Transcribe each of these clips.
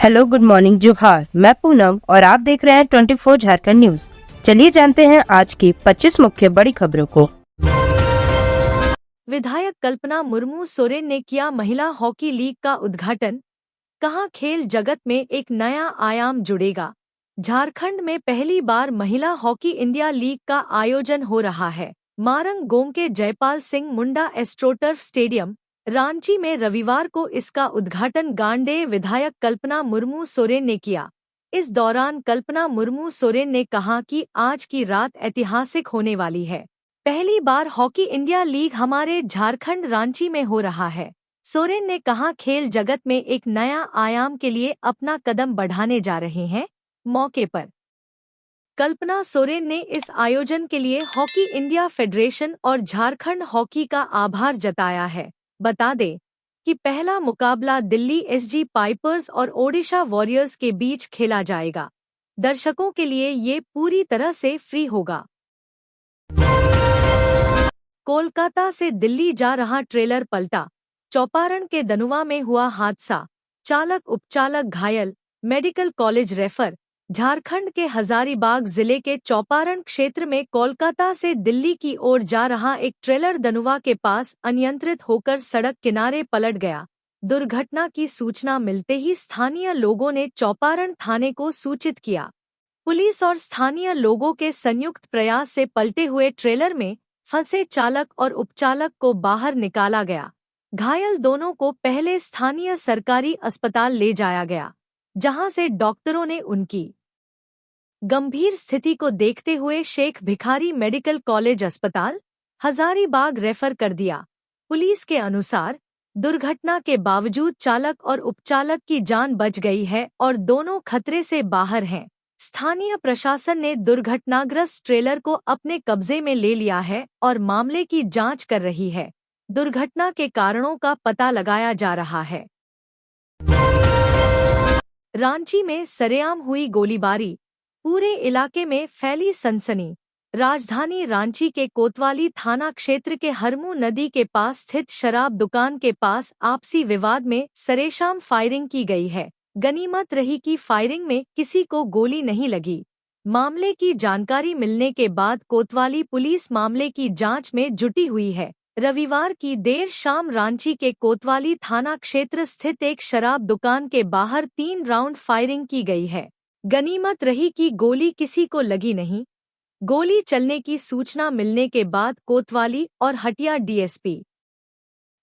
Hello, good morning, जोहार। मैं पूनम और आप देख रहे हैं 24 झारखंड न्यूज। चलिए जानते हैं आज की 25 मुख्य बड़ी खबरों को। विधायक कल्पना मुर्मू सोरेन ने किया महिला हॉकी लीग का उद्घाटन। कहां खेल जगत में एक नया आयाम जुड़ेगा। झारखंड में पहली बार महिला हॉकी इंडिया लीग का आयोजन हो रहा है। मारंग गोम के जयपाल सिंह मुंडा एस्ट्रोटर्फ स्टेडियम रांची में रविवार को इसका उद्घाटन गांडेय विधायक कल्पना मुर्मू सोरेन ने किया। इस दौरान कल्पना मुर्मू सोरेन ने कहा कि आज की रात ऐतिहासिक होने वाली है। पहली बार हॉकी इंडिया लीग हमारे झारखंड रांची में हो रहा है। सोरेन ने कहा खेल जगत में एक नया आयाम के लिए अपना कदम बढ़ाने जा रहे हैं। मौके पर कल्पना सोरेन ने इस आयोजन के लिए हॉकी इंडिया फेडरेशन और झारखंड हॉकी का आभार जताया है। बता दें कि पहला मुकाबला दिल्ली एसजी पाइपर्स और ओडिशा वॉरियर्स के बीच खेला जाएगा। दर्शकों के लिए ये पूरी तरह से फ्री होगा। कोलकाता से दिल्ली जा रहा ट्रेलर पलटा। चौपारण के दनुआ में हुआ हादसा। चालक उपचालक घायल, मेडिकल कॉलेज रेफर। झारखंड के हजारीबाग जिले के चौपारण क्षेत्र में कोलकाता से दिल्ली की ओर जा रहा एक ट्रेलर दनुआ के पास अनियंत्रित होकर सड़क किनारे पलट गया। दुर्घटना की सूचना मिलते ही स्थानीय लोगों ने चौपारण थाने को सूचित किया। पुलिस और स्थानीय लोगों के संयुक्त प्रयास से पलटे हुए ट्रेलर में फंसे चालक और उपचालक को बाहर निकाला गया। घायल दोनों को पहले स्थानीय सरकारी अस्पताल ले जाया गया, जहां से डॉक्टरों ने उनकी गंभीर स्थिति को देखते हुए शेख भिखारी मेडिकल कॉलेज अस्पताल हजारीबाग रेफर कर दिया। पुलिस के अनुसार दुर्घटना के बावजूद चालक और उपचालक की जान बच गई है और दोनों खतरे से बाहर हैं। स्थानीय प्रशासन ने दुर्घटनाग्रस्त ट्रेलर को अपने कब्जे में ले लिया है और मामले की जांच कर रही है। दुर्घटना के कारणों का पता लगाया जा रहा है। रांची में सरेआम हुई गोलीबारी, पूरे इलाके में फैली सनसनी। राजधानी रांची के कोतवाली थाना क्षेत्र के हरमू नदी के पास स्थित शराब दुकान के पास आपसी विवाद में सरेआम फायरिंग की गई है। गनीमत रही कि फायरिंग में किसी को गोली नहीं लगी। मामले की जानकारी मिलने के बाद कोतवाली पुलिस मामले की जांच में जुटी हुई है। रविवार की देर शाम रांची के कोतवाली थाना क्षेत्र स्थित एक शराब दुकान के बाहर 3 राउंड फायरिंग की गई है। गनीमत रही कि गोली किसी को लगी नहीं। गोली चलने की सूचना मिलने के बाद कोतवाली और हटिया डीएसपी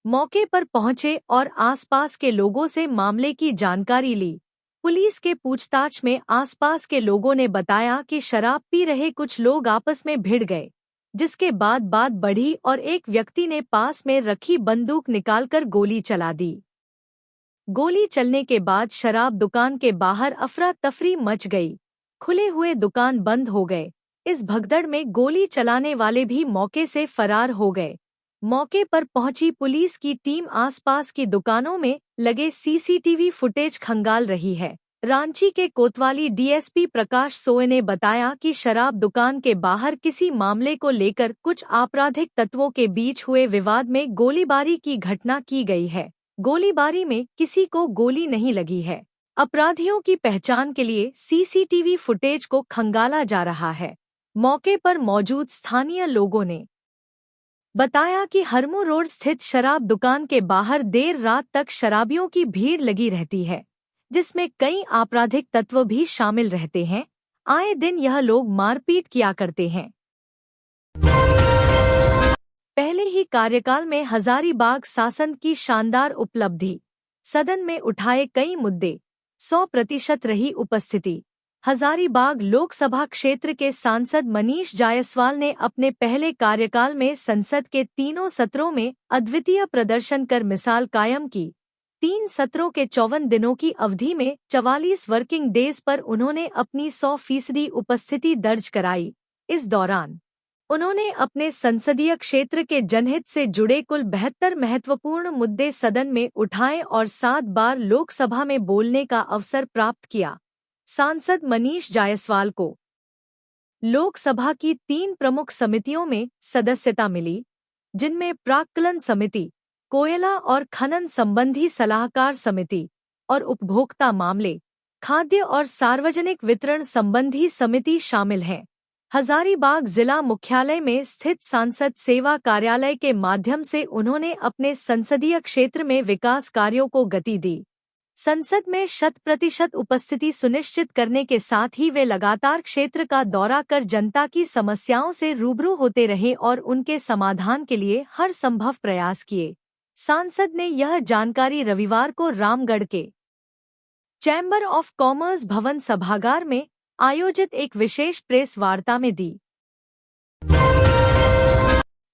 मौके पर पहुंचे और आसपास के लोगों से मामले की जानकारी ली। पुलिस के पूछताछ में आसपास के लोगों ने बताया कि शराब पी रहे कुछ लोग आपस में भिड़ गए, जिसके बाद बात बढ़ी और एक व्यक्ति ने पास में रखी बंदूक निकालकर गोली चला दी। गोली चलने के बाद शराब दुकान के बाहर अफरा तफरी मच गई। खुले हुए दुकान बंद हो गए। इस भगदड़ में गोली चलाने वाले भी मौके से फरार हो गए। मौके पर पहुंची पुलिस की टीम आसपास की दुकानों में लगे सीसीटीवी फुटेज खंगाल रही है। रांची के कोतवाली डीएसपी प्रकाश सोए ने बताया कि शराब दुकान के बाहर किसी मामले को लेकर कुछ आपराधिक तत्वों के बीच हुए विवाद में गोलीबारी की घटना की गई है। गोलीबारी में किसी को गोली नहीं लगी है। अपराधियों की पहचान के लिए सीसीटीवी फुटेज को खंगाला जा रहा है। मौके पर मौजूद स्थानीय लोगों ने बताया कि हरमू रोड स्थित शराब दुकान के बाहर देर रात तक शराबियों की भीड़ लगी रहती है, जिसमें कई आपराधिक तत्व भी शामिल रहते हैं। आए दिन यह लोग मारपीट किया करते हैं। पहले ही कार्यकाल में हजारीबाग शासन की शानदार उपलब्धि, सदन में उठाए कई मुद्दे, 100% रही उपस्थिति। हजारीबाग लोकसभा क्षेत्र के सांसद मनीष जायसवाल ने अपने पहले कार्यकाल में संसद के तीनों सत्रों में अद्वितीय प्रदर्शन कर मिसाल कायम की। 3 सत्रों के 54 दिनों की अवधि में 44 वर्किंग डेज पर उन्होंने अपनी 100% उपस्थिति दर्ज कराई। इस दौरान उन्होंने अपने संसदीय क्षेत्र के जनहित से जुड़े कुल 72 महत्वपूर्ण मुद्दे सदन में उठाए और 7 बार लोकसभा में बोलने का अवसर प्राप्त किया। सांसद मनीष जायसवाल को लोकसभा की 3 प्रमुख समितियों में सदस्यता मिली, जिनमें प्राक्कलन समिति, कोयला और खनन संबंधी सलाहकार समिति और उपभोक्ता मामले, खाद्य और सार्वजनिक वितरण संबंधी समिति शामिल है। हजारीबाग जिला मुख्यालय में स्थित सांसद सेवा कार्यालय के माध्यम से उन्होंने अपने संसदीय क्षेत्र में विकास कार्यों को गति दी। संसद में 100% उपस्थिति सुनिश्चित करने के साथ ही वे लगातार क्षेत्र का दौरा कर जनता की समस्याओं से रूबरू होते रहे और उनके समाधान के लिए हर संभव प्रयास किए। सांसद ने यह जानकारी रविवार को रामगढ़ के चैम्बर ऑफ कॉमर्स भवन सभागार में आयोजित एक विशेष प्रेस वार्ता में दी।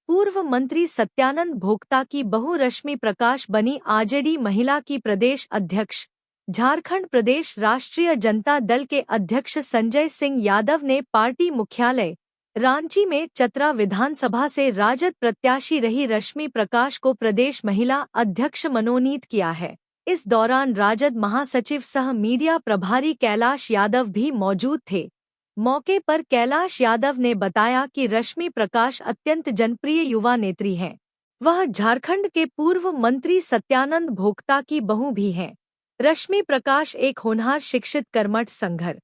पूर्व मंत्री सत्यानंद भोक्ता की बहू रश्मि प्रकाश बनी आरजेडी महिला की प्रदेश अध्यक्ष। झारखंड प्रदेश राष्ट्रीय जनता दल के अध्यक्ष संजय सिंह यादव ने पार्टी मुख्यालय रांची में चतरा विधानसभा से राजद प्रत्याशी रही रश्मि प्रकाश को प्रदेश महिला अध्यक्ष मनोनीत किया है। इस दौरान राजद महासचिव सह मीडिया प्रभारी कैलाश यादव भी मौजूद थे। मौके पर कैलाश यादव ने बताया कि रश्मि प्रकाश अत्यंत जनप्रिय युवा नेत्री हैं। वह झारखंड के पूर्व मंत्री सत्यानंद भोक्ता की बहू भी हैं। रश्मि प्रकाश एक होनहार शिक्षित कर्मठ संघर्षशील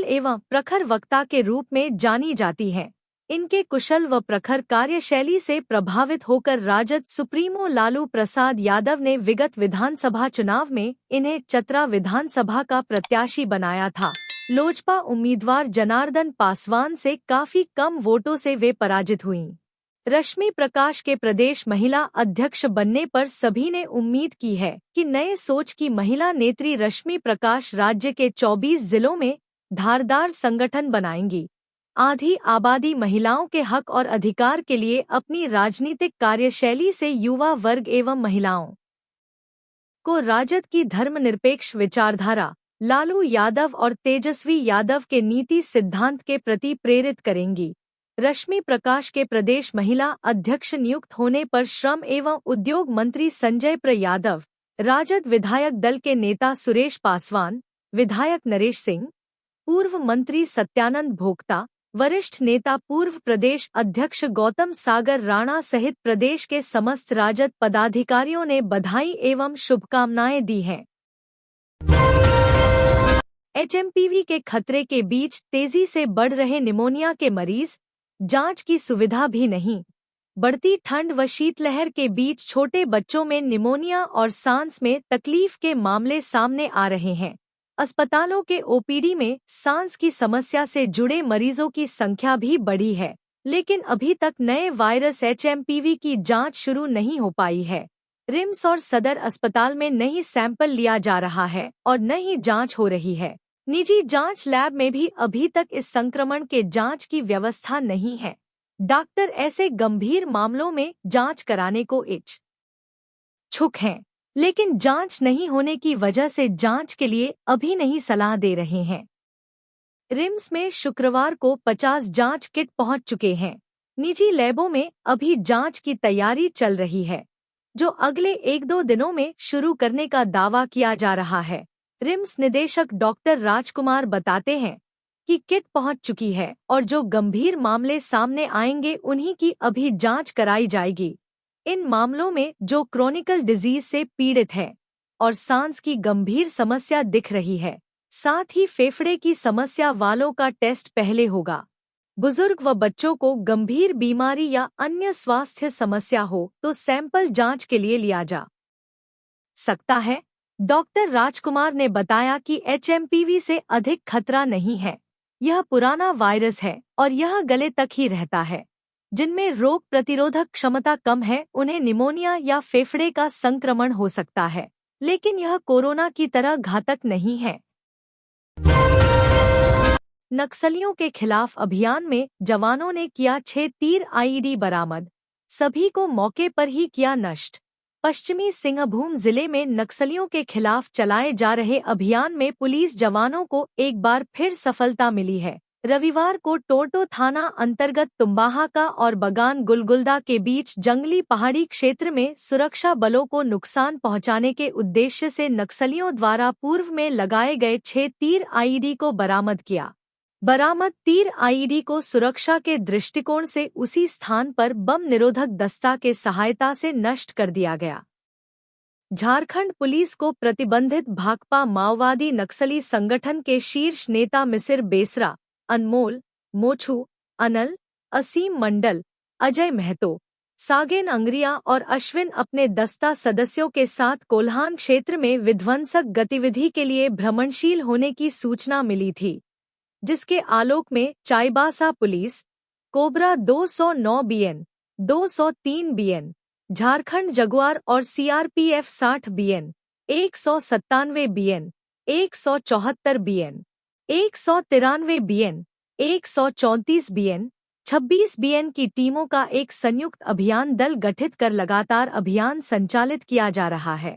एवं प्रखर वक्ता के रूप में जानी जाती हैं। इनके कुशल व प्रखर कार्यशैली से प्रभावित होकर राजद सुप्रीमो लालू प्रसाद यादव ने विगत विधानसभा चुनाव में इन्हें चतरा विधानसभा का प्रत्याशी बनाया था। लोजपा उम्मीदवार जनार्दन पासवान से काफी कम वोटों से वे पराजित हुईं। रश्मि प्रकाश के प्रदेश महिला अध्यक्ष बनने पर सभी ने उम्मीद की है कि नए सोच की महिला नेत्री रश्मि प्रकाश राज्य के 24 जिलों में धारदार संगठन बनाएंगी। आधी आबादी महिलाओं के हक और अधिकार के लिए अपनी राजनीतिक कार्यशैली से युवा वर्ग एवं महिलाओं को राजद की धर्मनिरपेक्ष विचारधारा, लालू यादव और तेजस्वी यादव के नीति सिद्धांत के प्रति प्रेरित करेंगी। रश्मि प्रकाश के प्रदेश महिला अध्यक्ष नियुक्त होने पर श्रम एवं उद्योग मंत्री संजय प्र यादव, राजद विधायक दल के नेता सुरेश पासवान, विधायक नरेश सिंह, पूर्व मंत्री सत्यानंद भोक्ता, वरिष्ठ नेता पूर्व प्रदेश अध्यक्ष गौतम सागर राणा सहित प्रदेश के समस्त राजद पदाधिकारियों ने बधाई एवं शुभकामनाएं दी हैं। एचएमपीवी के खतरे के बीच तेजी से बढ़ रहे निमोनिया के मरीज, जांच की सुविधा भी नहीं। बढ़ती ठंड व शीतलहर के बीच छोटे बच्चों में निमोनिया और सांस में तकलीफ के मामले सामने आ रहे हैं। अस्पतालों के ओपीडी में सांस की समस्या से जुड़े मरीजों की संख्या भी बढ़ी है, लेकिन अभी तक नए वायरस एचएमपीवी की जांच शुरू नहीं हो पाई है। रिम्स और सदर अस्पताल में न ही सैंपल लिया जा रहा है और न ही जांच हो रही है। निजी जांच लैब में भी अभी तक इस संक्रमण के जांच की व्यवस्था नहीं है। डॉक्टर ऐसे गंभीर मामलों में जांच कराने को इच्छुक हैं, लेकिन जांच नहीं होने की वजह से जांच के लिए अभी नहीं सलाह दे रहे हैं। रिम्स में शुक्रवार को 50 जांच किट पहुंच चुके हैं। निजी लैबों में अभी जांच की तैयारी चल रही है, जो अगले 1-2 दिनों में शुरू करने का दावा किया जा रहा है। रिम्स निदेशक डॉक्टर राजकुमार बताते हैं कि किट पहुंच चुकी है और जो गंभीर मामले सामने आएंगे उन्हीं की अभी जांच कराई जाएगी। इन मामलों में जो क्रोनिकल डिजीज से पीड़ित है और सांस की गंभीर समस्या दिख रही है, साथ ही फेफड़े की समस्या वालों का टेस्ट पहले होगा। बुजुर्ग व बच्चों को गंभीर बीमारी या अन्य स्वास्थ्य समस्या हो तो सैंपल जांच के लिए लिया जा सकता है। डॉक्टर राजकुमार ने बताया कि एचएमपीवी से अधिक खतरा नहीं है। यह पुराना वायरस है और यह गले तक ही रहता है। जिनमें रोग प्रतिरोधक क्षमता कम है उन्हें निमोनिया या फेफड़े का संक्रमण हो सकता है, लेकिन यह कोरोना की तरह घातक नहीं है। नक्सलियों के खिलाफ अभियान में जवानों ने किया 6 तीर आईईडी बरामद, सभी को मौके पर ही किया नष्ट। पश्चिमी सिंहभूम जिले में नक्सलियों के खिलाफ चलाए जा रहे अभियान में पुलिस जवानों को एक बार फिर सफलता मिली है। रविवार को टोटो थाना अंतर्गत तुम्बाहा का और बगान गुलगुलदा के बीच जंगली पहाड़ी क्षेत्र में सुरक्षा बलों को नुकसान पहुंचाने के उद्देश्य से नक्सलियों द्वारा पूर्व में लगाए गए 6 तीर आईईडी को बरामद किया। बरामद तीर आईईडी को सुरक्षा के दृष्टिकोण से उसी स्थान पर बम निरोधक दस्ता के सहायता से नष्ट कर दिया गया। झारखंड पुलिस को प्रतिबंधित भाकपा माओवादी नक्सली संगठन के शीर्ष नेता मिसिर बेसरा, अनमोल, मोछू, अनल, असीम मंडल, अजय महतो, सागेन अंग्रिया और अश्विन अपने दस्ता सदस्यों के साथ कोल्हान क्षेत्र में विध्वंसक गतिविधि के लिए भ्रमणशील होने की सूचना मिली थी, जिसके आलोक में Chaibasa police, cobra 209 BN, 203 BN, Jharkhand jaguar और CRPF 60 BN, 197 BN, 174 BN, 193 BN, 134 BN, 26 BN की टीमों का एक संयुक्त अभियान दल गठित कर लगातार अभियान संचालित किया जा रहा है।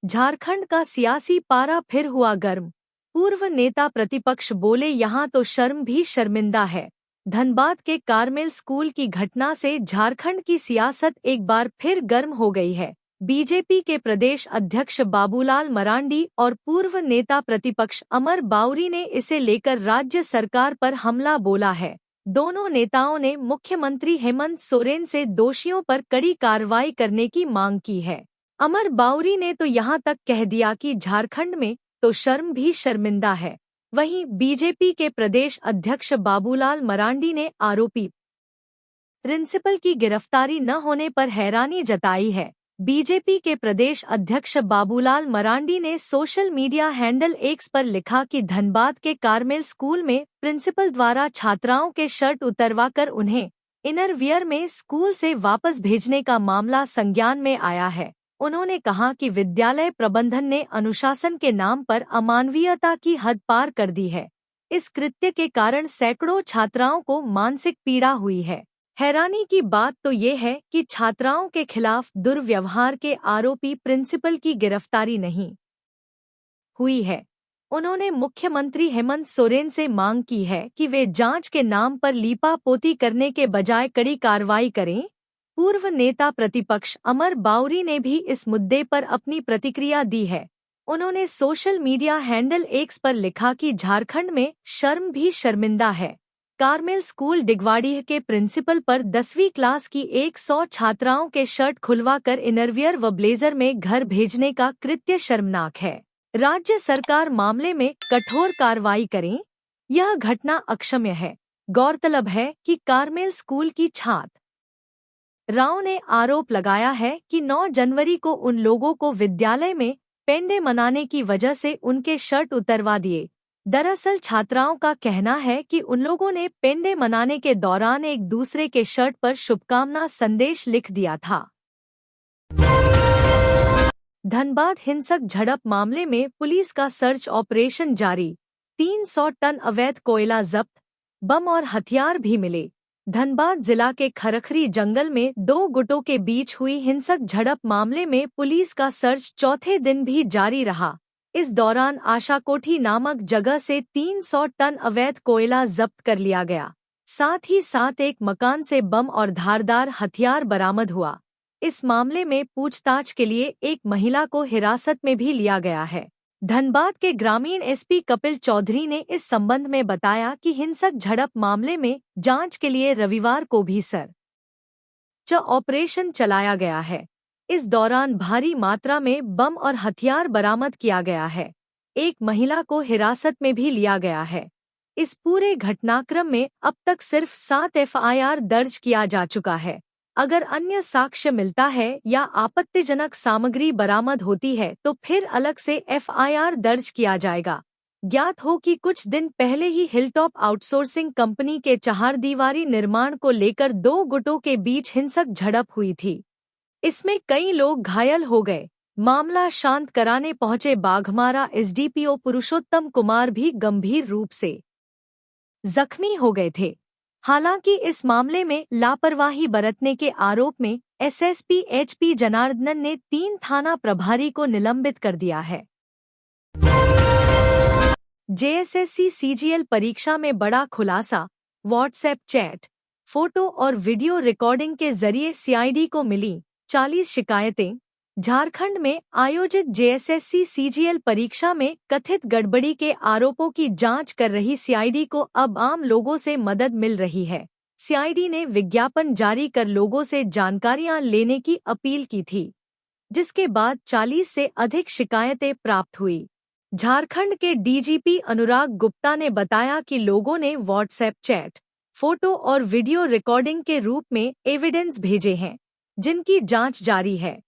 झारखंड का सियासी पारा फिर हुआ गर्म। पूर्व नेता प्रतिपक्ष बोले, यहां तो शर्म भी शर्मिंदा है। धनबाद के कार्मेल स्कूल की घटना से झारखंड की सियासत एक बार फिर गर्म हो गई है। बीजेपी के प्रदेश अध्यक्ष बाबूलाल मरांडी और पूर्व नेता प्रतिपक्ष अमर बाउरी ने इसे लेकर राज्य सरकार पर हमला बोला है। दोनों नेताओं ने मुख्यमंत्री हेमंत सोरेन से दोषियों पर कड़ी कार्रवाई करने की मांग की है। अमर बाउरी ने तो यहां तक कह दिया कि झारखंड में तो शर्म भी शर्मिंदा है। वहीं बीजेपी के प्रदेश अध्यक्ष बाबूलाल मरांडी ने आरोपी प्रिंसिपल की गिरफ्तारी न होने पर हैरानी जताई है। बीजेपी के प्रदेश अध्यक्ष बाबूलाल मरांडी ने सोशल मीडिया हैंडल एक्स पर लिखा कि धनबाद के कार्मेल स्कूल में प्रिंसिपल द्वारा छात्राओं के शर्ट उतरवाकर उन्हें इनरवियर में स्कूल से वापस भेजने का मामला संज्ञान में आया है। उन्होंने कहा कि विद्यालय प्रबंधन ने अनुशासन के नाम पर अमानवीयता की हद पार कर दी है। इस कृत्य के कारण सैकड़ों छात्राओं को मानसिक पीड़ा हुई है। हैरानी की बात तो ये है कि छात्राओं के खिलाफ दुर्व्यवहार के आरोपी प्रिंसिपल की गिरफ्तारी नहीं हुई है। उन्होंने मुख्यमंत्री हेमंत सोरेन से मांग की है कि वे जांच के नाम पर लीपापोती करने के बजाय कड़ी कार्रवाई करें। पूर्व नेता प्रतिपक्ष अमर बाउरी ने भी इस मुद्दे पर अपनी प्रतिक्रिया दी है। उन्होंने सोशल मीडिया हैंडल एक्स पर लिखा कि झारखंड में शर्म भी शर्मिंदा है। कार्मेल स्कूल डिगवाड़ी के प्रिंसिपल पर 10वीं क्लास की 100 छात्राओं के शर्ट खुलवाकर इनरवियर व ब्लेजर में घर भेजने का कृत्य शर्मनाक है। राज्य सरकार मामले में कठोर कार्रवाई करें। यह घटना अक्षम्य है। गौरतलब है कि कार्मेल स्कूल की छात्र राव ने आरोप लगाया है कि 9 जनवरी को उन लोगों को विद्यालय में पेंडे मनाने की वजह से उनके शर्ट उतरवा दिए। दरअसल छात्राओं का कहना है कि उन लोगों ने पेंडे मनाने के दौरान एक दूसरे के शर्ट पर शुभकामना संदेश लिख दिया था। धनबाद हिंसक झड़प मामले में पुलिस का सर्च ऑपरेशन जारी। 300 टन अवैध कोयला जब्त, बम और हथियार भी मिले। धनबाद जिला के खरखरी जंगल में 2 गुटों के बीच हुई हिंसक झड़प मामले में पुलिस का सर्च चौथे दिन भी जारी रहा। इस दौरान आशाकोठी नामक जगह से 300 टन अवैध कोयला जब्त कर लिया गया। साथ ही साथ एक मकान से बम और धारदार हथियार बरामद हुआ। इस मामले में पूछताछ के लिए एक महिला को हिरासत में भी लिया गया है। धनबाद के ग्रामीण एसपी कपिल चौधरी ने इस संबंध में बताया कि हिंसक झड़प मामले में जांच के लिए रविवार को भी सर्च ऑपरेशन चलाया गया है। इस दौरान भारी मात्रा में बम और हथियार बरामद किया गया है। एक महिला को हिरासत में भी लिया गया है। इस पूरे घटनाक्रम में अब तक सिर्फ 7 एफआईआर दर्ज किया जा चुका है। अगर अन्य साक्ष्य मिलता है या आपत्तिजनक सामग्री बरामद होती है तो फिर अलग से एफआईआर दर्ज किया जाएगा। ज्ञात हो कि कुछ दिन पहले ही हिलटॉप आउटसोर्सिंग कंपनी के चहारदीवारी निर्माण को लेकर 2 गुटों के बीच हिंसक झड़प हुई थी। इसमें कई लोग घायल हो गए। मामला शांत कराने पहुंचे बाघमारा एसडीपीओ पुरुषोत्तम कुमार भी गंभीर रूप से जख्मी हो गए थे। हालांकि इस मामले में लापरवाही बरतने के आरोप में एसएसपी एचपी जनार्दनन ने 3 थाना प्रभारी को निलंबित कर दिया है। जेएसएससी सीजीएल परीक्षा में बड़ा खुलासा। व्हाट्सएप चैट, फोटो और वीडियो रिकॉर्डिंग के जरिए सीआईडी को मिली 40 शिकायतें। झारखंड में आयोजित जेएसएससी सीजीएल परीक्षा में कथित गड़बड़ी के आरोपों की जांच कर रही सीआईडी को अब आम लोगों से मदद मिल रही है। सीआईडी ने विज्ञापन जारी कर लोगों से जानकारियां लेने की अपील की थी, जिसके बाद 40 से अधिक शिकायतें प्राप्त हुई। झारखंड के डीजीपी अनुराग गुप्ता ने बताया कि लोगों ने व्हाट्सएप चैट, फोटो और वीडियो रिकॉर्डिंग के रूप में एविडेंस भेजे हैं, जिनकी जांच जारी है।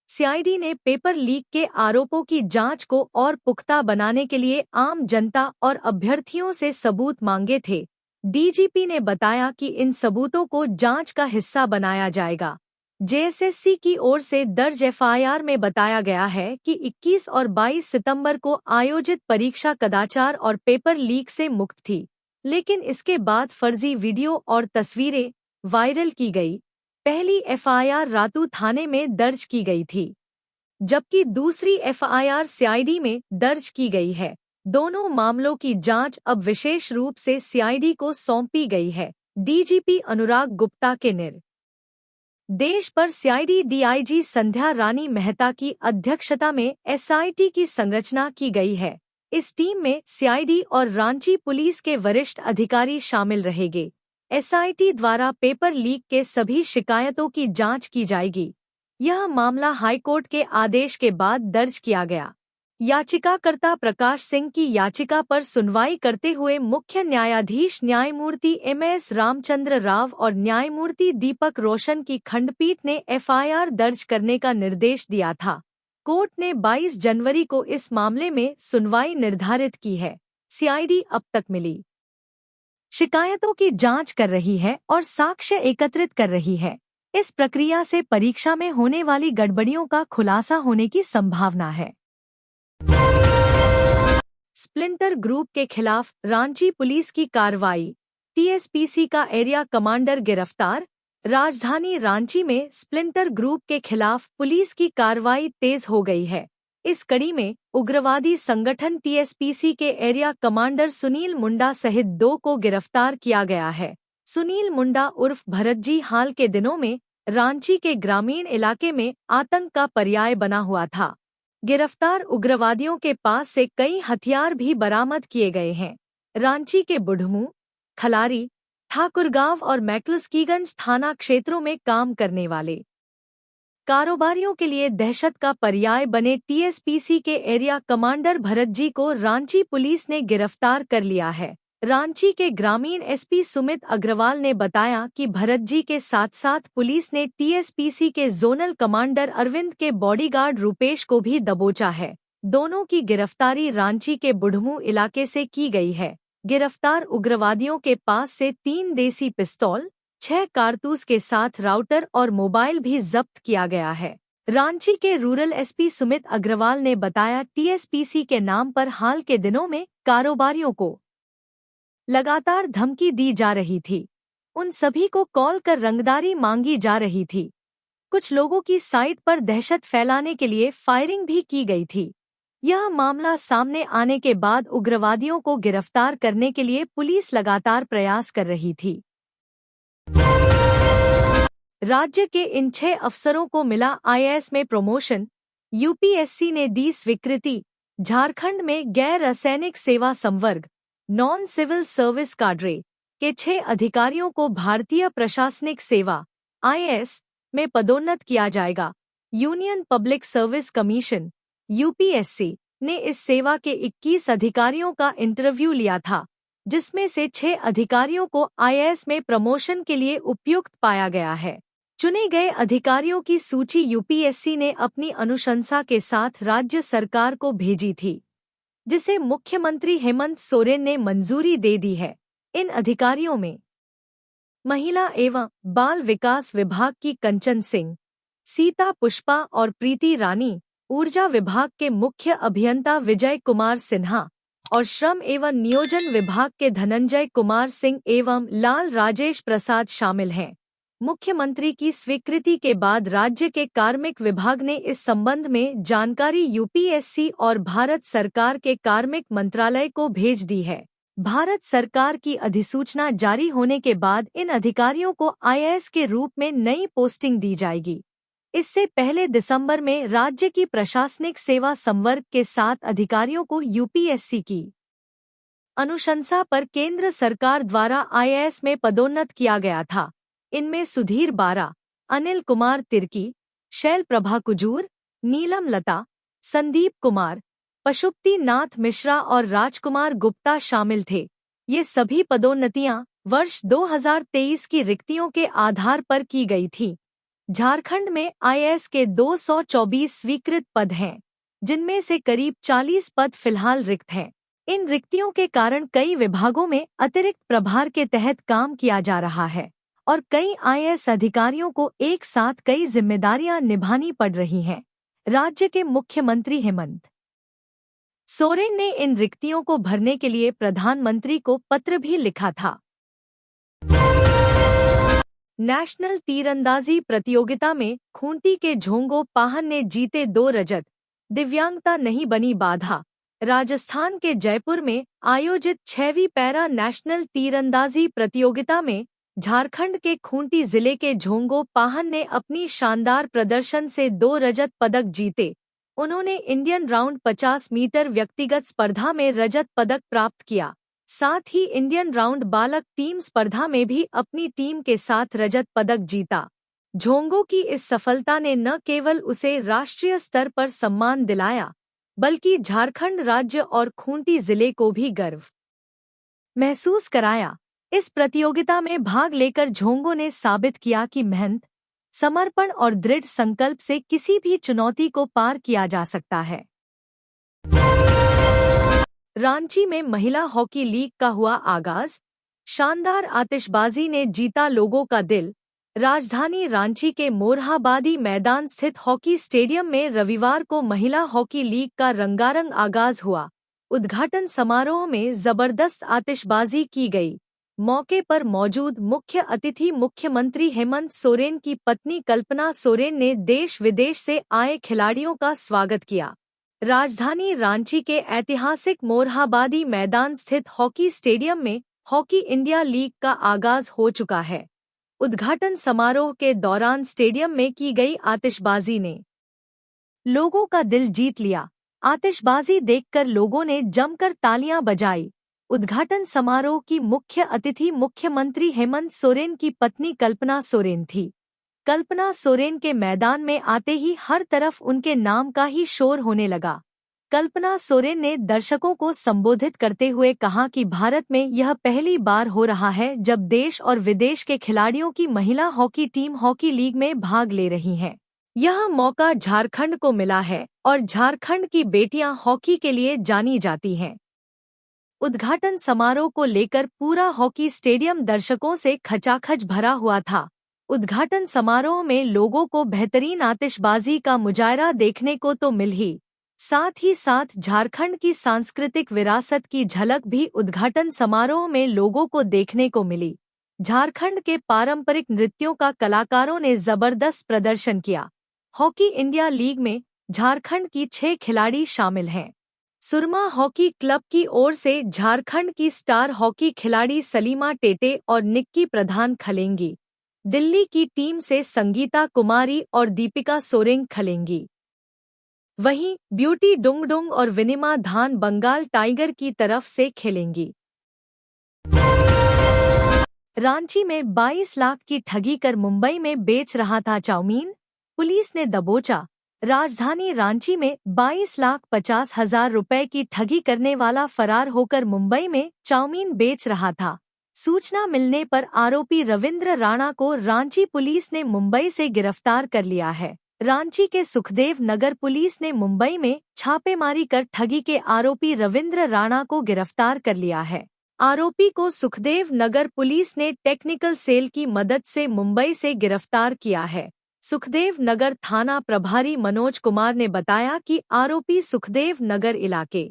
सीआईडी ने पेपर लीक के आरोपों की जांच को और पुख्ता बनाने के लिए आम जनता और अभ्यर्थियों से सबूत मांगे थे। डीजीपी ने बताया कि इन सबूतों को जांच का हिस्सा बनाया जाएगा। जेएसएससी की ओर से दर्ज एफआईआर में बताया गया है कि 21 और 22 सितंबर को आयोजित परीक्षा कदाचार और पेपर लीक से मुक्त थी, लेकिन इसके बाद फर्जी वीडियो और तस्वीरें वायरल की गई। पहली एफआईआर रातू थाने में दर्ज की गई थी, जबकि दूसरी एफआईआर सीआईडी में दर्ज की गई है। दोनों मामलों की जांच अब विशेष रूप से सीआईडी को सौंपी गई है। डीजीपी अनुराग गुप्ता के निर्देश पर सीआईडी डीआईजी संध्या रानी मेहता की अध्यक्षता में एसआईटी की संरचना की गई है। इस टीम में सीआईडी और रांची पुलिस के वरिष्ठ अधिकारी शामिल रहेंगे। एसआईटी द्वारा पेपर लीक के सभी शिकायतों की जांच की जाएगी। यह मामला हाईकोर्ट के आदेश के बाद दर्ज किया गया। याचिकाकर्ता प्रकाश सिंह की याचिका पर सुनवाई करते हुए मुख्य न्यायाधीश न्यायमूर्ति एमएस रामचंद्र राव और न्यायमूर्ति दीपक रोशन की खंडपीठ ने एफआईआर दर्ज करने का निर्देश दिया था। कोर्ट ने 22 जनवरी को इस मामले में सुनवाई निर्धारित की है। सीआईडी अब तक मिली शिकायतों की जांच कर रही है और साक्ष्य एकत्रित कर रही है। इस प्रक्रिया से परीक्षा में होने वाली गड़बड़ियों का खुलासा होने की संभावना है। स्प्लिंटर ग्रुप के खिलाफ रांची पुलिस की कार्रवाई। टीएसपीसी का एरिया कमांडर गिरफ्तार। राजधानी रांची में स्प्लिंटर ग्रुप के खिलाफ पुलिस की कार्रवाई तेज हो गई है। इस कड़ी में उग्रवादी संगठन टीएसपीसी के एरिया कमांडर सुनील मुंडा सहित 2 को गिरफ्तार किया गया है। सुनील मुंडा उर्फ भरत जी हाल के दिनों में रांची के ग्रामीण इलाके में आतंक का पर्याय बना हुआ था। गिरफ्तार उग्रवादियों के पास से कई हथियार भी बरामद किए गए हैं। रांची के बुढ़मू, खलारी, ठाकुरगांव और मैक्लुस्कीगंज थाना क्षेत्रों में काम करने वाले कारोबारियों के लिए दहशत का पर्याय बने टीएसपीसी के एरिया कमांडर भरत जी को रांची पुलिस ने गिरफ्तार कर लिया है। रांची के ग्रामीण एसपी सुमित अग्रवाल ने बताया कि भरत जी के साथ साथ पुलिस ने टीएसपीसी के जोनल कमांडर अरविंद के बॉडीगार्ड रूपेश को भी दबोचा है। दोनों की गिरफ्तारी रांची के बुढ़मू इलाके से की गई है। गिरफ्तार उग्रवादियों के पास से 3 देसी पिस्तौल, 6 कारतूस के साथ राउटर और मोबाइल भी जब्त किया गया है। रांची के रूरल एसपी सुमित अग्रवाल ने बताया टीएसपीसी के नाम पर हाल के दिनों में कारोबारियों को लगातार धमकी दी जा रही थी। उन सभी को कॉल कर रंगदारी मांगी जा रही थी। कुछ लोगों की साइट पर दहशत फैलाने के लिए फायरिंग भी की गई थी। यह मामला सामने आने के बाद उग्रवादियों को गिरफ्तार करने के लिए पुलिस लगातार प्रयास कर रही थी। राज्य के इन 6 अफसरों को मिला आईएएस में प्रमोशन। यूपीएससी ने दी स्वीकृति। झारखंड में गैर रासायनिक सेवा संवर्ग नॉन सिविल सर्विस काडरे के 6 अधिकारियों को भारतीय प्रशासनिक सेवा आईएएस में पदोन्नत किया जाएगा। Union public service commission UPSC ने इस सेवा के 21 अधिकारियों का इंटरव्यू लिया था, जिसमें से 6 अधिकारियों को आईएएस में प्रमोशन के लिए उपयुक्त पाया गया है। चुने गए अधिकारियों की सूची यूपीएससी ने अपनी अनुशंसा के साथ राज्य सरकार को भेजी थी, जिसे मुख्यमंत्री हेमंत सोरेन ने मंजूरी दे दी है। इन अधिकारियों में महिला एवं बाल विकास विभाग की कंचन सिंह, सीता पुष्पा और प्रीति रानी, ऊर्जा विभाग के मुख्य अभियंता विजय कुमार सिन्हा और श्रम एवं नियोजन विभाग के धनंजय कुमार सिंह एवं लाल राजेश प्रसाद शामिल हैं। मुख्यमंत्री की स्वीकृति के बाद राज्य के कार्मिक विभाग ने इस संबंध में जानकारी यूपीएससी और भारत सरकार के कार्मिक मंत्रालय को भेज दी है। भारत सरकार की अधिसूचना जारी होने के बाद इन अधिकारियों को आईएएस के रूप में नई पोस्टिंग दी जाएगी। इससे पहले दिसंबर में राज्य की प्रशासनिक सेवा संवर्ग के 7 अधिकारियों को यूपीएससी की अनुशंसा पर केंद्र सरकार द्वारा IAS में पदोन्नत किया गया था। इनमें सुधीर बारा, अनिल कुमार तिर्की, शैल प्रभा कुजूर, नीलम लता, संदीप कुमार, पशुपति नाथ मिश्रा और राजकुमार गुप्ता शामिल थे। ये सभी पदोन्नतियां वर्ष 2023 की रिक्तियों के आधार पर की गई थी। झारखंड में IAS के 224 स्वीकृत पद हैं, जिनमें से करीब 40 पद फिलहाल रिक्त हैं। इन रिक्तियों के कारण कई विभागों में अतिरिक्त प्रभार के तहत काम किया जा रहा है और कई IAS अधिकारियों को एक साथ कई जिम्मेदारियां निभानी पड़ रही हैं। राज्य के मुख्यमंत्री हेमंत सोरेन ने इन रिक्तियों को भरने के लिए प्रधानमंत्री को पत्र भी लिखा था। नेशनल तीरंदाजी प्रतियोगिता में खूंटी के झोंगो पाहन ने जीते 2 रजत, दिव्यांगता नहीं बनी बाधा। राजस्थान के जयपुर में आयोजित 6वीं पैरा नेशनल तीरंदाजी प्रतियोगिता में झारखंड के खूंटी जिले के झोंगो पाहन ने अपनी शानदार प्रदर्शन से 2 रजत पदक जीते। उन्होंने इंडियन राउंड 50 मीटर व्यक्तिगत स्पर्धा में रजत पदक प्राप्त किया। साथ ही इंडियन राउंड बालक टीम स्पर्धा में भी अपनी टीम के साथ रजत पदक जीता। झोंगो की इस सफलता ने न केवल उसे राष्ट्रीय स्तर पर सम्मान दिलाया, बल्कि झारखंड राज्य और खूंटी जिले को भी गर्व महसूस कराया। इस प्रतियोगिता में भाग लेकर झोंगो ने साबित किया कि मेहनत, समर्पण और दृढ़ संकल्प से किसी भी चुनौती को पार किया जा सकता है। रांची में महिला हॉकी लीग का हुआ आगाज, शानदार आतिशबाजी ने जीता लोगों का दिल। राजधानी रांची के मोरहाबादी मैदान स्थित हॉकी स्टेडियम में रविवार को महिला हॉकी लीग का रंगारंग आगाज हुआ। उद्घाटन समारोह में जबरदस्त आतिशबाजी की गई। मौके पर मौजूद मुख्य अतिथि मुख्यमंत्री हेमंत सोरेन की पत्नी कल्पना सोरेन ने देश विदेश से आए खिलाड़ियों का स्वागत किया। राजधानी रांची के ऐतिहासिक मोरहाबादी मैदान स्थित हॉकी स्टेडियम में हॉकी इंडिया लीग का आगाज हो चुका है। उद्घाटन समारोह के दौरान स्टेडियम में की गई आतिशबाजी ने लोगों का दिल जीत लिया। आतिशबाजी देखकर लोगों ने जमकर तालियां बजाई। उद्घाटन समारोह की मुख्य अतिथि मुख्यमंत्री हेमंत सोरेन की पत्नी कल्पना सोरेन थी। कल्पना सोरेन के मैदान में आते ही हर तरफ उनके नाम का ही शोर होने लगा। कल्पना सोरेन ने दर्शकों को संबोधित करते हुए कहा कि भारत में यह पहली बार हो रहा है जब देश और विदेश के खिलाड़ियों की महिला हॉकी टीम हॉकी लीग में भाग ले रही हैं। यह मौका झारखंड को मिला है और झारखंड की बेटियां हॉकी के लिए जानी जाती हैं। उद्घाटन समारोह को लेकर पूरा हॉकी स्टेडियम दर्शकों से खचाखच भरा हुआ था। उद्घाटन समारोह में लोगों को बेहतरीन आतिशबाजी का मुजाहरा देखने को तो मिल ही साथ झारखंड की सांस्कृतिक विरासत की झलक भी उद्घाटन समारोह में लोगों को देखने को मिली। झारखंड के पारंपरिक नृत्यों का कलाकारों ने जबरदस्त प्रदर्शन किया। हॉकी इंडिया लीग में झारखंड की 6 खिलाड़ी शामिल हैं। सुरमा हॉकी क्लब की ओर से झारखंड की स्टार हॉकी खिलाड़ी सलीमा टेटे और निक्की प्रधान खेलेंगी। दिल्ली की टीम से संगीता कुमारी और दीपिका सोरेंग खेलेंगी। वहीं ब्यूटी डुंगडुंग और विनिमा धान बंगाल टाइगर की तरफ से खेलेंगी। रांची में 22 लाख की ठगी कर मुंबई में बेच रहा था चाउमीन, पुलिस ने दबोचा। राजधानी रांची में 22,50,000 रुपए की ठगी करने वाला फरार होकर मुंबई में चाउमीन बेच रहा था। सूचना मिलने पर आरोपी रविंद्र राणा को रांची पुलिस ने मुंबई से गिरफ्तार कर लिया है। रांची के सुखदेव नगर पुलिस ने मुंबई में छापेमारी कर ठगी के आरोपी रविंद्र राणा को गिरफ्तार कर लिया है। आरोपी को सुखदेव नगर पुलिस ने टेक्निकल सेल की मदद से मुंबई से गिरफ्तार किया है। सुखदेव नगर थाना प्रभारी मनोज कुमार ने बताया कि आरोपी सुखदेव नगर इलाके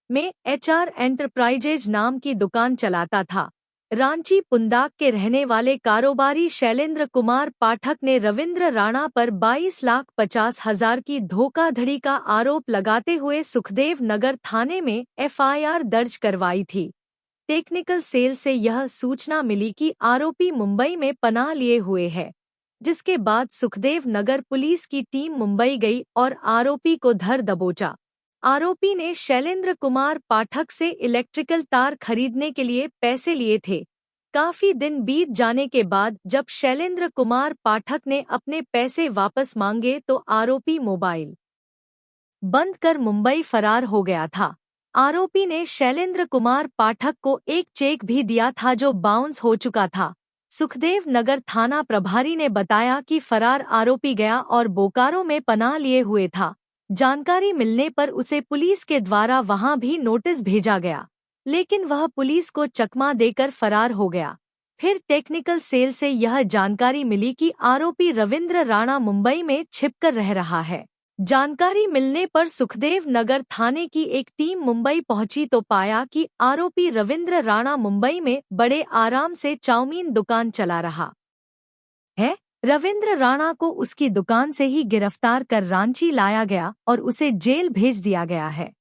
में HR एंटरप्राइजेज नाम की दुकान चलाता था। रांची पुंदाक के रहने वाले कारोबारी शैलेंद्र कुमार पाठक ने रविंद्र राणा पर 22,50,000 की धोखाधड़ी का आरोप लगाते हुए सुखदेव नगर थाने में FIR दर्ज करवाई थी। टेक्निकल सेल से यह सूचना मिली कि आरोपी मुंबई में पनाह लिए हुए है, जिसके बाद सुखदेव नगर पुलिस की टीम मुंबई गई और आरोपी को धर दबोचा। आरोपी ने शैलेंद्र कुमार पाठक से इलेक्ट्रिकल तार खरीदने के लिए पैसे लिए थे। काफी दिन बीत जाने के बाद जब शैलेंद्र कुमार पाठक ने अपने पैसे वापस मांगे तो आरोपी मोबाइल बंद कर मुंबई फरार हो गया था। आरोपी ने शैलेंद्र कुमार पाठक को एक चेक भी दिया था जो बाउंस हो चुका था। सुखदेव नगर थाना प्रभारी ने बताया कि फरार आरोपी गया और बोकारो में पनाह लिए हुए था। जानकारी मिलने पर उसे पुलिस के द्वारा वहां भी नोटिस भेजा गया, लेकिन वह पुलिस को चकमा देकर फरार हो गया। फिर टेक्निकल सेल से यह जानकारी मिली कि आरोपी रविंद्र राणा मुंबई में छिपकर रह रहा है। जानकारी मिलने पर सुखदेव नगर थाने की एक टीम मुंबई पहुंची तो पाया कि आरोपी रविंद्र राणा मुंबई में बड़े आराम से चाउमीन दुकान चला रहा है। रविंद्र राणा को उसकी दुकान से ही गिरफ्तार कर रांची लाया गया और उसे जेल भेज दिया गया है।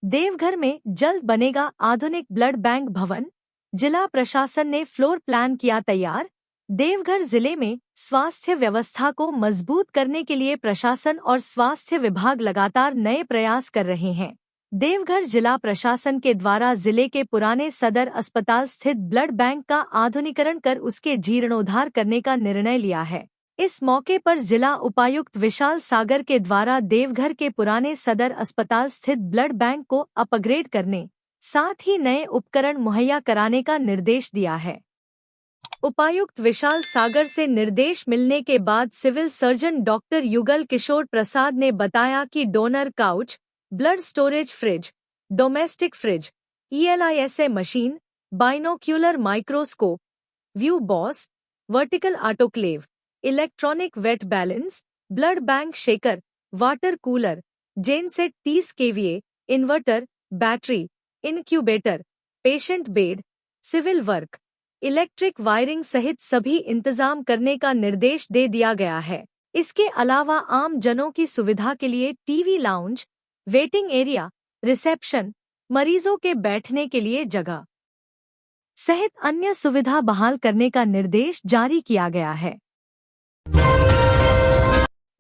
देवघर में जल्द बनेगा आधुनिक ब्लड बैंक भवन, जिला प्रशासन ने फ्लोर प्लान किया तैयार। देवघर जिले में स्वास्थ्य व्यवस्था को मजबूत करने के लिए प्रशासन और स्वास्थ्य विभाग लगातार नए प्रयास कर रहे हैं। देवघर जिला प्रशासन के द्वारा जिले के पुराने सदर अस्पताल स्थित ब्लड बैंक का आधुनिकीकरण कर उसके जीर्णोद्धार करने का निर्णय लिया है। इस मौके पर जिला उपायुक्त विशाल सागर के द्वारा देवघर के पुराने सदर अस्पताल स्थित ब्लड बैंक को अपग्रेड करने, साथ ही नए उपकरण मुहैया कराने का निर्देश दिया है। उपायुक्त विशाल सागर से निर्देश मिलने के बाद civil surgeon doctor Yugal Kishore प्रसाद ने बताया कि donor couch, blood storage fridge, domestic fridge, ELISA machine, binocular microscope, view box, vertical autoclave, electronic weight balance, blood bank shaker, water cooler, genset 30 kVA, inverter, battery, incubator, patient bed, civil work, electric wiring सहित सभी इंतजाम करने का निर्देश दे दिया गया है। इसके अलावा आम जनों की सुविधा के लिए TV lounge, waiting area, reception, मरीजों के बैठने के लिए जगह सहित अन्य सुविधा बहाल करने का निर्देश जारी किया गया है।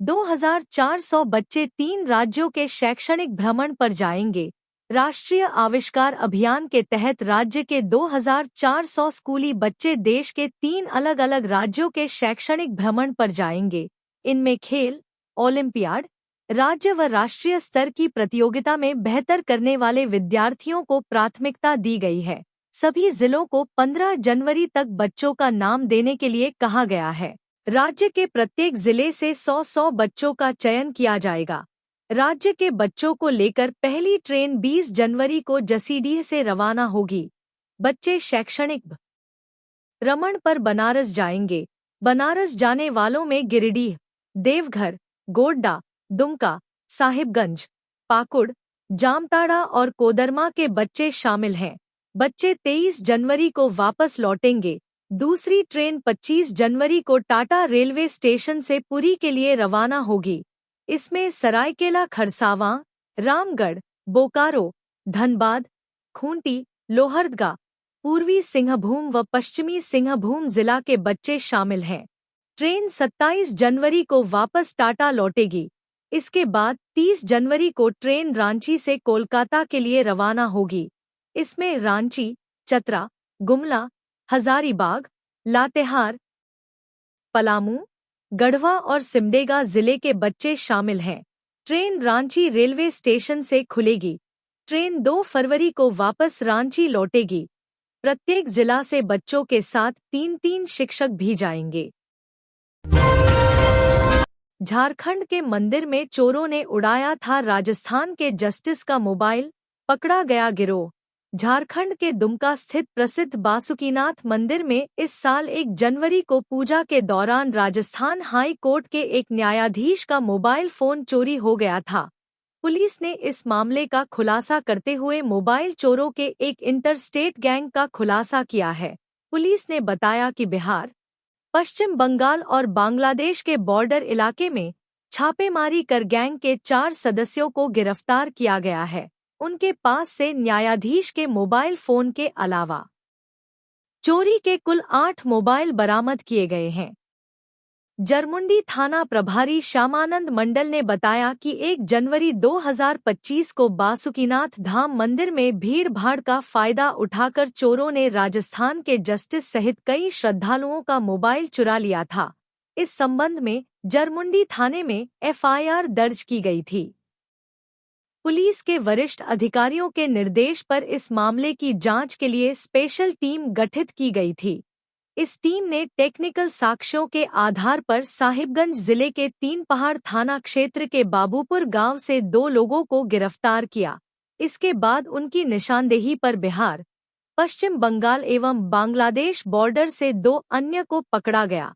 2400 बच्चे 3 राज्यों के शैक्षणिक भ्रमण पर जाएंगे। राष्ट्रीय आविष्कार अभियान के तहत राज्य के 2400 स्कूली बच्चे देश के 3 अलग अलग राज्यों के शैक्षणिक भ्रमण पर जाएंगे। इनमें खेल, ओलंपियाड, राज्य व राष्ट्रीय स्तर की प्रतियोगिता में बेहतर करने वाले विद्यार्थियों को प्राथमिकता दी गई है। सभी जिलों को 15 जनवरी तक बच्चों का नाम देने के लिए कहा गया है। राज्य के प्रत्येक जिले से 100 बच्चों का चयन किया जाएगा। राज्य के बच्चों को लेकर पहली ट्रेन 20 जनवरी को जसीडीह से रवाना होगी। बच्चे शैक्षणिक भ्रमण पर बनारस जाएंगे। बनारस जाने वालों में गिरिडीह, देवघर, गोड्डा, दुमका, साहिबगंज, पाकुड़, जामताड़ा और कोदरमा के बच्चे शामिल हैं। बच्चे 23 जनवरी को वापस लौटेंगे। दूसरी ट्रेन 25 जनवरी को टाटा रेलवे स्टेशन से पुरी के लिए रवाना होगी। इसमें सरायकेला खरसावां, रामगढ़, बोकारो, धनबाद, खूंटी, लोहरदगा, पूर्वी सिंहभूम व पश्चिमी सिंहभूम जिला के बच्चे शामिल हैं। ट्रेन 27 जनवरी को वापस टाटा लौटेगी। इसके बाद 30 जनवरी को ट्रेन रांची से कोलकाता के लिए रवाना होगी। इसमें रांची, चतरा, गुमला, हजारीबाग, लातेहार, पलामू, गढ़वा और सिमडेगा जिले के बच्चे शामिल हैं। ट्रेन रांची रेलवे स्टेशन से खुलेगी। ट्रेन 2 फरवरी को वापस रांची लौटेगी। प्रत्येक जिला से बच्चों के साथ 3-3 शिक्षक भी जाएंगे। झारखंड के मंदिर में चोरों ने उड़ाया था राजस्थान के जस्टिस का मोबाइल, पकड़ा गया गिरोह। झारखंड के दुमका स्थित प्रसिद्ध बासुकीनाथ मंदिर में इस साल 1 जनवरी को पूजा के दौरान राजस्थान हाई कोर्ट के एक न्यायाधीश का मोबाइल फोन चोरी हो गया था। पुलिस ने इस मामले का खुलासा करते हुए मोबाइल चोरों के एक इंटरस्टेट गैंग का खुलासा किया है। पुलिस ने बताया कि बिहार, पश्चिम बंगाल और बांग्लादेश के बॉर्डर इलाके में छापेमारी कर गैंग के 4 सदस्यों को गिरफ्तार किया गया है। उनके पास से न्यायाधीश के मोबाइल फोन के अलावा चोरी के कुल 8 मोबाइल बरामद किए गए हैं। जरमुंडी थाना प्रभारी श्यामानंद मंडल ने बताया कि 1 जनवरी 2025 को बासुकीनाथ धाम मंदिर में भीड़ भाड़ का फायदा उठाकर चोरों ने राजस्थान के जस्टिस सहित कई श्रद्धालुओं का मोबाइल चुरा लिया था। इस संबंध में जरमुंडी थाने में एफआईआर दर्ज की गई थी। पुलिस के वरिष्ठ अधिकारियों के निर्देश पर इस मामले की जांच के लिए स्पेशल टीम गठित की गई थी। इस टीम ने टेक्निकल साक्ष्यों के आधार पर साहिबगंज जिले के 3 पहाड़ थाना क्षेत्र के बाबूपुर गांव से 2 लोगों को गिरफ्तार किया। इसके बाद उनकी निशानदेही पर बिहार, पश्चिम बंगाल एवं बांग्लादेश बॉर्डर से 2 अन्य को पकड़ा गया।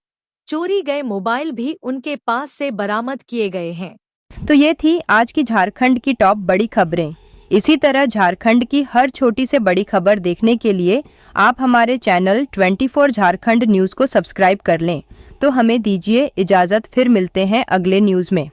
चोरी गए मोबाइल भी उनके पास से बरामद किए गए हैं। तो ये थी आज की झारखंड की टॉप बड़ी खबरें। इसी तरह झारखंड की हर छोटी से बड़ी खबर देखने के लिए आप हमारे चैनल 24 झारखंड न्यूज़ को सब्सक्राइब कर लें। तो हमें दीजिए इजाज़त, फिर मिलते हैं अगले न्यूज़ में।